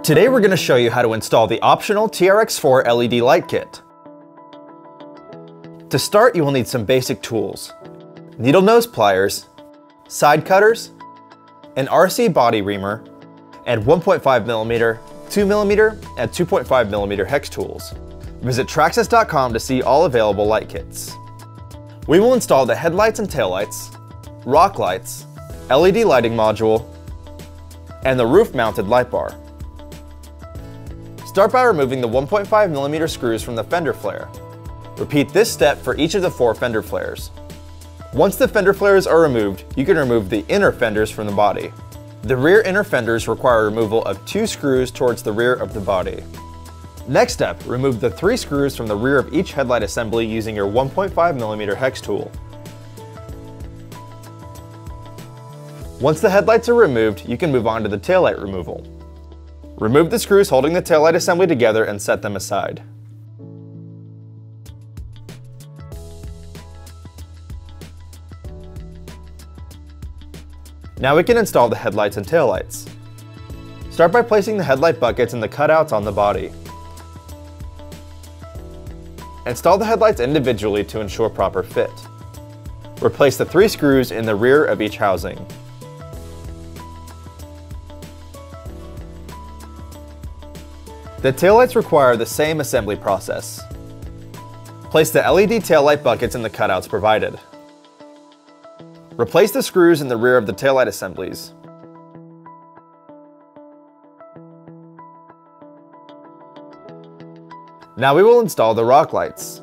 Today we're going to show you how to install the optional TRX4 LED light kit. To start, you will need some basic tools: needle nose pliers, side cutters, an RC body reamer, and 1.5mm, 2mm, and 2.5mm hex tools. Visit Traxxas.com to see all available light kits. We will install the headlights and taillights, rock lights, LED lighting module, and the roof-mounted light bar. Start by removing the 1.5mm screws from the fender flare. Repeat this step for each of the 4 fender flares. Once the fender flares are removed, you can remove the inner fenders from the body. The rear inner fenders require removal of 2 screws towards the rear of the body. Next step, remove the 3 screws from the rear of each headlight assembly using your 1.5mm hex tool. Once the headlights are removed, you can move on to the taillight removal. Remove the screws holding the taillight assembly together and set them aside. Now we can install the headlights and taillights. Start by placing the headlight buckets in the cutouts on the body. Install the headlights individually to ensure proper fit. Replace the 3 screws in the rear of each housing. The taillights require the same assembly process. Place the LED taillight buckets in the cutouts provided. Replace the screws in the rear of the taillight assemblies. Now we will install the rock lights.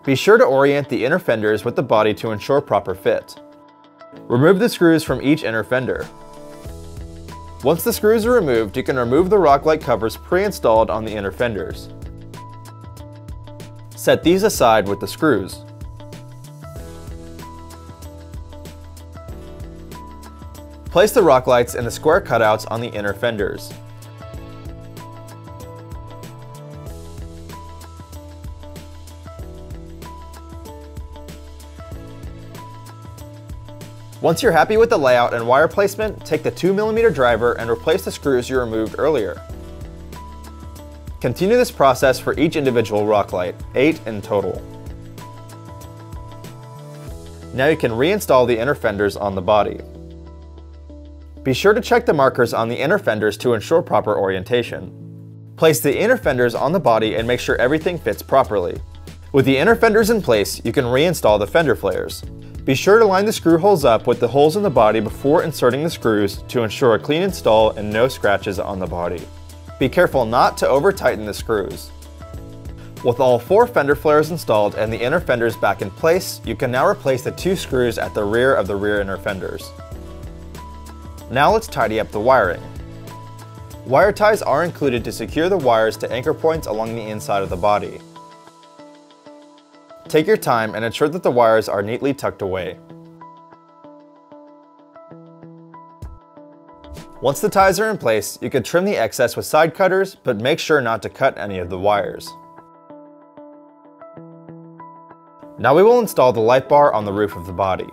Be sure to orient the inner fenders with the body to ensure proper fit. Remove the screws from each inner fender. Once the screws are removed, you can remove the rock light covers pre-installed on the inner fenders. Set these aside with the screws. Place the rock lights in the square cutouts on the inner fenders. Once you're happy with the layout and wire placement, take the 2mm driver and replace the screws you removed earlier. Continue this process for each individual rock light, 8 in total. Now you can reinstall the inner fenders on the body. Be sure to check the markers on the inner fenders to ensure proper orientation. Place the inner fenders on the body and make sure everything fits properly. With the inner fenders in place, you can reinstall the fender flares. Be sure to line the screw holes up with the holes in the body before inserting the screws to ensure a clean install and no scratches on the body. Be careful not to over-tighten the screws. With all 4 fender flares installed and the inner fenders back in place, you can now replace the 2 screws at the rear of the rear inner fenders. Now let's tidy up the wiring. Wire ties are included to secure the wires to anchor points along the inside of the body. Take your time and ensure that the wires are neatly tucked away. Once the ties are in place, you can trim the excess with side cutters, but make sure not to cut any of the wires. Now we will install the light bar on the roof of the body.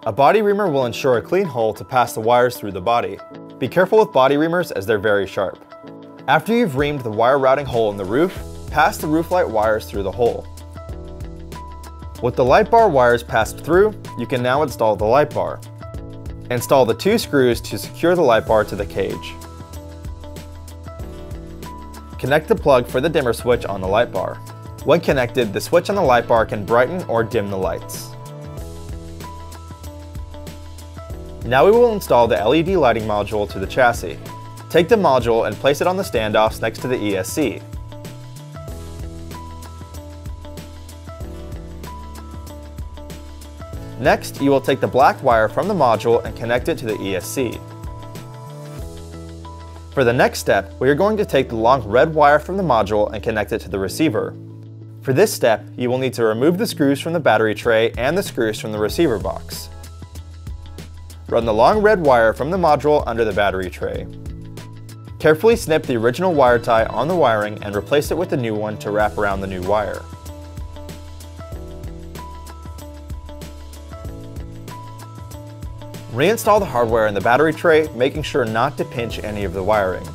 A body reamer will ensure a clean hole to pass the wires through the body. Be careful with body reamers as they're very sharp. After you've reamed the wire routing hole in the roof, pass the roof light wires through the hole. With the light bar wires passed through, you can now install the light bar. Install the 2 screws to secure the light bar to the cage. Connect the plug for the dimmer switch on the light bar. When connected, the switch on the light bar can brighten or dim the lights. Now we will install the LED lighting module to the chassis. Take the module and place it on the standoffs next to the ESC. Next, you will take the black wire from the module and connect it to the ESC. For the next step, we are going to take the long red wire from the module and connect it to the receiver. For this step, you will need to remove the screws from the battery tray and the screws from the receiver box. Run the long red wire from the module under the battery tray. Carefully snip the original wire tie on the wiring and replace it with the new one to wrap around the new wire. Reinstall the hardware in the battery tray, making sure not to pinch any of the wiring.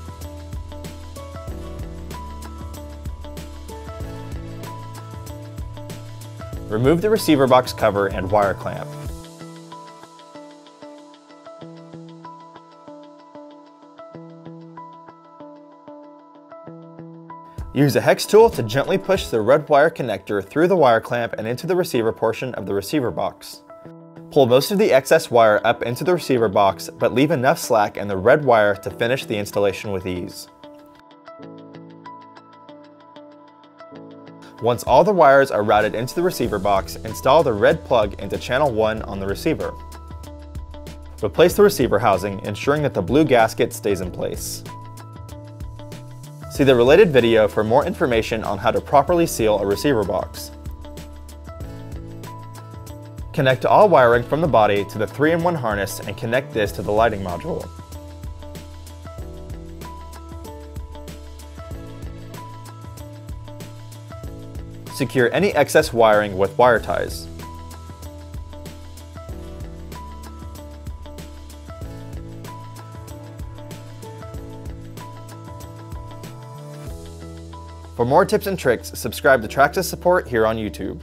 Remove the receiver box cover and wire clamp. Use a hex tool to gently push the red wire connector through the wire clamp and into the receiver portion of the receiver box. Pull most of the excess wire up into the receiver box, but leave enough slack in the red wire to finish the installation with ease. Once all the wires are routed into the receiver box, install the red plug into channel 1 on the receiver. Replace the receiver housing, ensuring that the blue gasket stays in place. See the related video for more information on how to properly seal a receiver box. Connect all wiring from the body to the 3-in-1 harness and connect this to the lighting module. Secure any excess wiring with wire ties. For more tips and tricks, subscribe to Traxxas Support here on YouTube.